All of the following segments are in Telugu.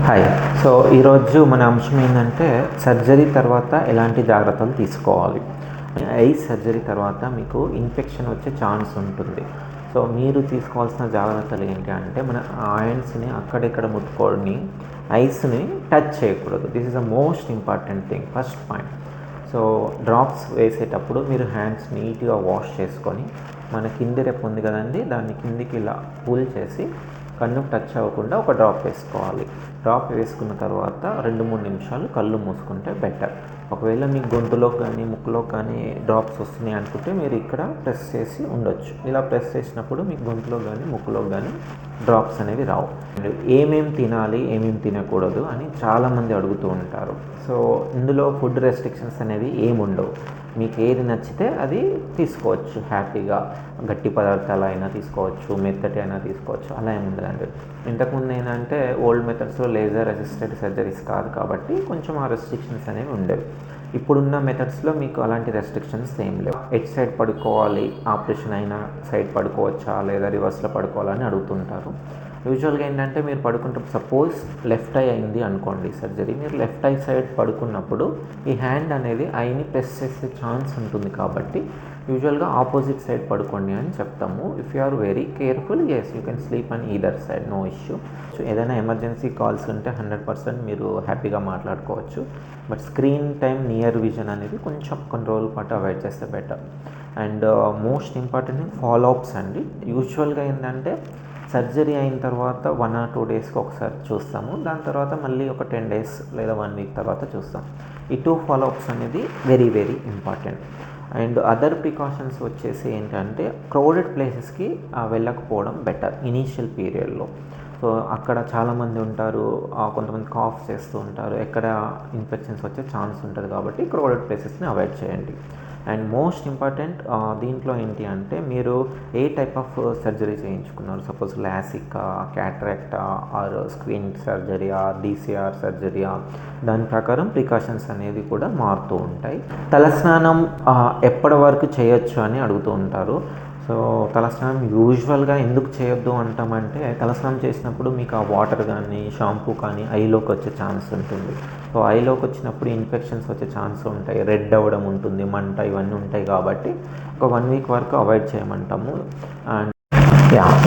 హాయ్. సో ఈరోజు మన అంశం ఏంటంటే సర్జరీ తర్వాత ఎలాంటి జాగ్రత్తలు తీసుకోవాలి. ఐ సర్జరీ తర్వాత మీకు ఇన్ఫెక్షన్ వచ్చే ఛాన్స్ ఉంటుంది. సో మీరు తీసుకోవాల్సిన జాగ్రత్తలు ఏంటి అంటే మన హ్యాండ్స్ని అక్కడిక్కడ ముట్టుకొని ఐస్ని టచ్ చేయకూడదు. This is the most important thing, first point. So drops వేసేటప్పుడు మీరు హ్యాండ్స్ నీట్గా వాష్ చేసుకొని మన కింది రెప్ ఉంది కదండి, దాన్ని కిందికి ఇలా పుల్ చేసి కన్నుకు టచ్ అవ్వకుండా ఒక డ్రాప్ వేసుకోవాలి. డ్రాప్ వేసుకున్న తర్వాత 2-3 నిమిషాలు కళ్ళు మూసుకుంటే బెటర్. ఒకవేళ మీకు గొంతులోకి కానీ ముక్కులోకి కానీ డ్రాప్స్ వస్తున్నాయి అనుకుంటే మీరు ఇక్కడ ప్రెస్ చేసి ఉండొచ్చు. ఇలా ప్రెస్ చేసినప్పుడు మీకు గొంతులో కానీ ముక్కులో కానీ డ్రాప్స్ అనేవి రావు. ఏమేమి తినాలి ఏమేమి తినకూడదు అని చాలామంది అడుగుతూ ఉంటారు. సో ఇందులో ఫుడ్ రెస్ట్రిక్షన్స్ అనేవి ఏమి ఉండవు. మీకు ఏది నచ్చితే అది తీసుకోవచ్చు హ్యాపీగా. గట్టి పదార్థాలు అయినా తీసుకోవచ్చు, మెత్తటి అయినా తీసుకోవచ్చు, అలా ఏమి ఉండదండి. ఇంతకుముందు ఏంటంటే ఓల్డ్ మెథడ్స్లో లేజర్ అసిస్టెడ్ సర్జరీస్ కాదు కాబట్టి కొంచెం ఆ రెస్ట్రిక్షన్స్ అనేవి ఉండేవి. ఇప్పుడున్న మెథడ్స్లో మీకు అలాంటి రెస్ట్రిక్షన్స్ ఏం లేవు. ఎట్ సైడ్ పడుకోవాలి, ఆపరేషన్ అయినా సైడ్ పడుకోవచ్చా లేదా రివర్స్లో పడుకోవాలని అడుగుతుంటారు. యూజువల్గా ఏంటంటే మీరు పడుకుంటే సపోజ్ లెఫ్ట్ ఐ అయింది అనుకోండి సర్జరీ, మీరు లెఫ్ట్ ఐ సైడ్ పడుకున్నప్పుడు ఈ హ్యాండ్ అనేది ఐని ప్రెస్ చేసే ఛాన్స్ ఉంటుంది కాబట్టి యూజువల్గా ఆపోజిట్ సైడ్ పడుకోండి అని చెప్తాము. If you are very careful, yes you can sleep on either side, no issue. So ఏదైనా ఎమర్జెన్సీ కాల్స్ ఉంటే 100% మీరు హ్యాపీగా మాట్లాడుకోవచ్చు. బట్ స్క్రీన్ టైం, నియర్ విజన్ అనేది కొంచెం కొన్ని రోజుల పాటు అవాయిడ్ చేస్తే better. And most important follow ups అండి. యూజువల్గా ఏంటంటే సర్జరీ అయిన తర్వాత 1 or 2 డేస్కి ఒకసారి చూస్తాము. దాని తర్వాత మళ్ళీ ఒక 10 days లేదా 1 week తర్వాత చూస్తాం. ఈ 2 ఫాలోఅప్స్ అనేది very very important. And other precautions వచ్చేసి ఏంటంటే క్రౌడెడ్ ప్లేసెస్కి వెళ్ళకపోవడం బెటర్ ఇనీషియల్ పీరియడ్లో. సో అక్కడ చాలామంది ఉంటారు, కొంతమంది కాఫ్ చేస్తూ ఉంటారు, ఎక్కడ ఇన్ఫెక్షన్స్ వచ్చే ఛాన్స్ ఉంటుంది కాబట్టి క్రౌడెడ్ ప్లేసెస్ని అవాయిడ్ చేయండి. అండ్ మోస్ట్ ఇంపార్టెంట్ దీంట్లో ఏంటి అంటే మీరు ఏ టైప్ ఆఫ్ సర్జరీ చేయించుకున్నారు, సపోజ్ లాసికా, క్యాటరాక్టా ఆర్ స్క్రీన్ సర్జరీయా, DCR సర్జరీయా, దాని ప్రకారం ప్రికాషన్స్ అనేది కూడా మారుతూ ఉంటాయి. తలస్నానం ఎప్పటి వరకు చేయొచ్చు అని అడుగుతూ ఉంటారు. సో తలస్నానం యూజువల్గా ఎందుకు చేయొద్దు అంటామంటే తలస్నానం చేసినప్పుడు మీకు ఆ వాటర్ కానీ షాంపూ కానీ ఐలోకి వచ్చే ఛాన్స్ ఉంటుంది. సో ఐలోకి వచ్చినప్పుడు ఇన్ఫెక్షన్స్ వచ్చే ఛాన్స్ ఉంటాయి, రెడ్ అవ్వడం ఉంటుంది, మంట, ఇవన్నీ ఉంటాయి కాబట్టి ఒక 1 week వరకు అవాయిడ్ చేయమంటాము. అండ్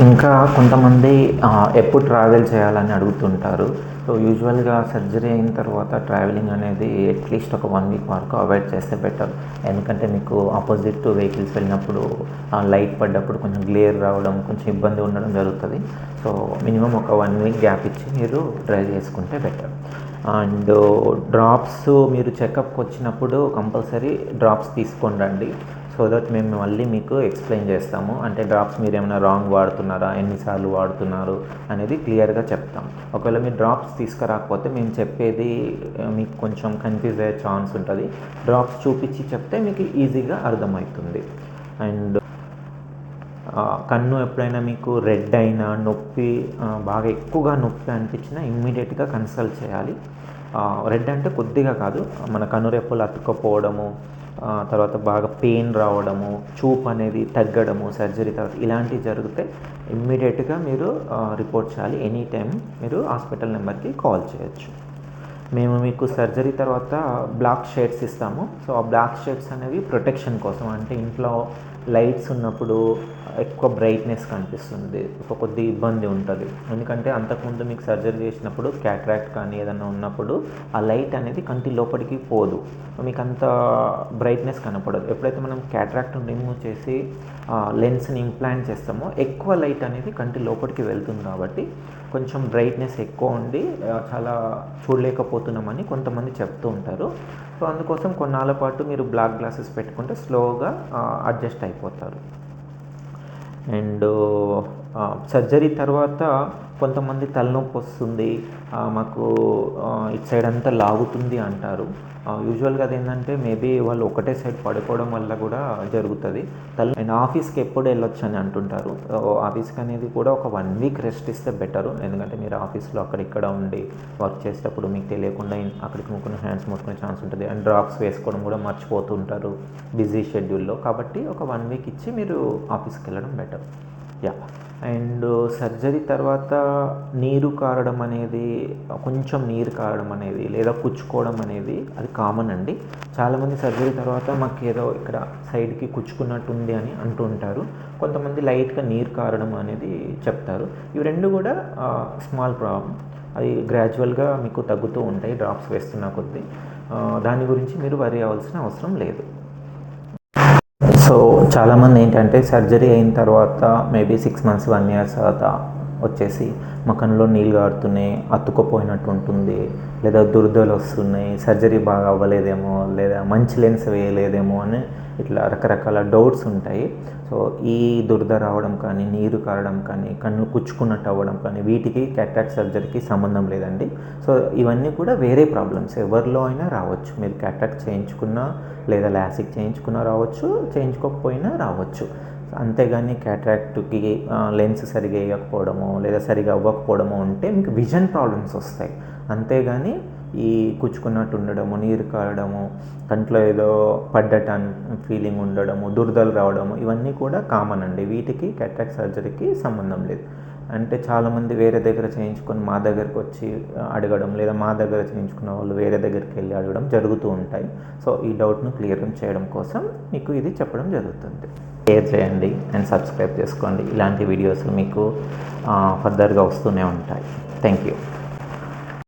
ఇంకా కొంతమంది ఎప్పుడు ట్రావెల్ చేయాలని అడుగుతుంటారు. సో యూజువల్గా సర్జరీ అయిన తర్వాత ట్రావెలింగ్ అనేది అట్లీస్ట్ ఒక 1 week వరకు అవాయిడ్ చేస్తే బెటర్. ఎందుకంటే మీకు ఆపోజిట్ వెహికల్స్ వెళ్ళినప్పుడు లైట్ పడ్డప్పుడు కొంచెం గ్లేర్ రావడం, కొంచెం ఇబ్బంది ఉండడం జరుగుతుంది. సో మినిమం ఒక 1 week గ్యాప్ ఇచ్చి మీరు డ్రైవ్ చేసుకుంటే బెటర్. అండ్ డ్రాప్స్ మీరు చెకప్కి వచ్చినప్పుడు కంపల్సరీ డ్రాప్స్ తీసుకొని రండి. సో దట్ మేము మళ్ళీ మీకు ఎక్స్ప్లెయిన్ చేస్తాము. అంటే డ్రాప్స్ మీరు ఏమైనా రాంగ్ వాడుతున్నారా, ఎన్నిసార్లు వాడుతున్నారు అనేది క్లియర్గా చెప్తాం. ఒకవేళ మీరు డ్రాప్స్ తీసుకురాకపోతే మేము చెప్పేది మీకు కొంచెం కన్ఫ్యూజ్ అయ్యే ఛాన్స్ ఉంటుంది. డ్రాప్స్ చూపించి చెప్తే మీకు ఈజీగా అర్థమవుతుంది. అండ్ కన్ను ఎప్పుడైనా మీకు రెడ్ అయినా, నొప్పి బాగా ఎక్కువగా నొప్పి అనిపించినా ఇమ్మీడియట్గా కన్సల్ట్ చేయాలి. రెడ్ అంటే కొద్దిగా కాదు, మన కనురెప్పలు అతుక్కపోవడము, తర్వాత బాగా పెయిన్ రావడము, చూపు అనేది తగ్గడము సర్జరీ తర్వాత, ఇలాంటివి జరిగితే ఇమ్మీడియట్గా మీరు రిపోర్ట్ చేయాలి. ఎనీ టైం మీరు హాస్పిటల్ నెంబర్కి కాల్ చేయొచ్చు. మేము మీకు సర్జరీ తర్వాత బ్లాక్ షేడ్స్ ఇస్తాము. సో ఆ బ్లాక్ షేడ్స్ అనేవి ప్రొటెక్షన్ కోసం, అంటే ఇంట్లో లైట్స్ ఉన్నప్పుడు ఎక్కువ బ్రైట్నెస్ కనిపిస్తుంది, కొద్ది ఇబ్బంది ఉంటుంది. ఎందుకంటే అంతకుముందు మీకు సర్జరీ చేసినప్పుడు క్యాటరాక్ట్ కానీ ఏదైనా ఉన్నప్పుడు ఆ లైట్ అనేది కంటి లోపలికి పోదు, మీకు అంత బ్రైట్నెస్ కనపడదు. ఎప్పుడైతే మనం క్యాటరాక్ట్ రిమూవ్ చేసి లెన్స్ని ఇంప్లాంట్ చేస్తామో ఎక్కువ లైట్ అనేది కంటి లోపలికి వెళ్తుంది కాబట్టి కొంచెం బ్రైట్నెస్ ఎక్కువ ఉండి చాలా చూడలేకపోతున్నామని కొంతమంది చెప్తూ ఉంటారు. సో అందుకోసం కొన్నాళ్ళ పాటు మీరు బ్లాక్ గ్లాసెస్ పెట్టుకుంటే స్లోగా అడ్జస్ట్ అయిపోతారు. అండ్ సర్జరీ తర్వాత కొంతమంది తలనొప్పి వస్తుంది, మాకు ఇటు సైడ్ అంతా లాగుతుంది అంటారు. యూజువల్గా అది ఏంటంటే మేబీ వాళ్ళు ఒకటే సైడ్ పడుకోవడం వల్ల కూడా జరుగుతుంది. అండ్ ఆఫీస్కి ఎప్పుడు వెళ్ళొచ్చు అని అంటుంటారు. ఆఫీస్కి అనేది కూడా ఒక 1 week రెస్ట్ ఇస్తే బెటరు. ఎందుకంటే మీరు ఆఫీస్లో అక్కడిక్కడ ఉండి వర్క్ చేసేటప్పుడు మీకు తెలియకుండా అక్కడికి ముక్కుని హ్యాండ్స్ ముట్టుకునే ఛాన్స్ ఉంటుంది. అండ్ డ్రాప్స్ వేసుకోవడం కూడా మర్చిపోతూ ఉంటారు బిజీ షెడ్యూల్లో. కాబట్టి ఒక 1 week ఇచ్చి మీరు ఆఫీస్కి వెళ్ళడం బెటర్. యా. అండ్ సర్జరీ తర్వాత నీరు కారడం అనేది, కొంచెం నీరు కారడం అనేది లేదా కుచ్చుకోవడం అనేది అది కామన్ అండి. చాలామంది సర్జరీ తర్వాత మాకు ఏదో ఇక్కడ సైడ్కి కుచ్చుకున్నట్టుంది అని అంటూ ఉంటారు. కొంతమంది లైట్గా నీరు కారడం అనేది చెప్తారు. ఇవి రెండు కూడా స్మాల్ ప్రాబ్లం. అది గ్రాడ్యువల్గా మీకు తగ్గుతూ ఉంటాయి డ్రాప్స్ వేస్తున్న కొద్దీ. దాని గురించి మీరు వరి అవ్వాల్సిన అవసరం లేదు. సో చాలామంది ఏంటంటే సర్జరీ అయిన తర్వాత మేబీ 6 months 1 year తర్వాత వచ్చేసి ముఖంలో నీళ్ళు కారుతున్నాయి, అతుక్కుపోయినట్టు ఉంటుంది, లేదా దురదలు వస్తున్నాయి, సర్జరీ బాగా అవ్వలేదేమో, లేదా మంచి లెన్స్ వేయలేదేమో అని ఇట్లా రకరకాల డౌట్స్ ఉంటాయి. సో ఈ దురద రావడం కానీ, నీరు కారడం కానీ, కన్ను కుచ్చుకున్నట్టు అవ్వడం కానీ వీటికి క్యాట్రాక్ట్ సర్జరీకి సంబంధం లేదండి. సో ఇవన్నీ కూడా వేరే ప్రాబ్లమ్స్, ఎవరిలో అయినా రావచ్చు. మీరు క్యాట్రాక్ట్ చేయించుకున్నా లేదా లాసిక్ చేయించుకున్నా రావచ్చు, చేయించుకోకపోయినా రావచ్చు. అంతేగాని క్యాట్రాక్ట్కి లెన్స్ సరిగా వేయకపోవడము లేదా సరిగా అవ్వకపోవడము ఉంటే మీకు విజన్ ప్రాబ్లమ్స్ వస్తాయి. అంతేగాని ఈ కుచ్చుకున్నట్టు ఉండడము, నీరు కారడము, కంట్లో ఏదో పడ్డట ఫీలింగ్ ఉండడము, దురదలు రావడము ఇవన్నీ కూడా కామన్ అండి. వీటికి క్యాట్రాక్ట్ సర్జరీకి సంబంధం లేదు. అంటే చాలామంది వేరే దగ్గర చేయించుకొని మా దగ్గరకు వచ్చి అడగడం, లేదా మా దగ్గర చేయించుకున్న వాళ్ళు వేరే దగ్గరికి వెళ్ళి అడగడం జరుగుతూ ఉంటాయి. సో ఈ డౌట్ను క్లియర్ చేయడం కోసం మీకు ఇది చెప్పడం జరుగుతుంది. షేర్ చేయండి అండ్ సబ్స్క్రైబ్ చేసుకోండి. ఇలాంటి వీడియోస్ మీకు ఫర్దర్గా వస్తూనే ఉంటాయి. Thank you.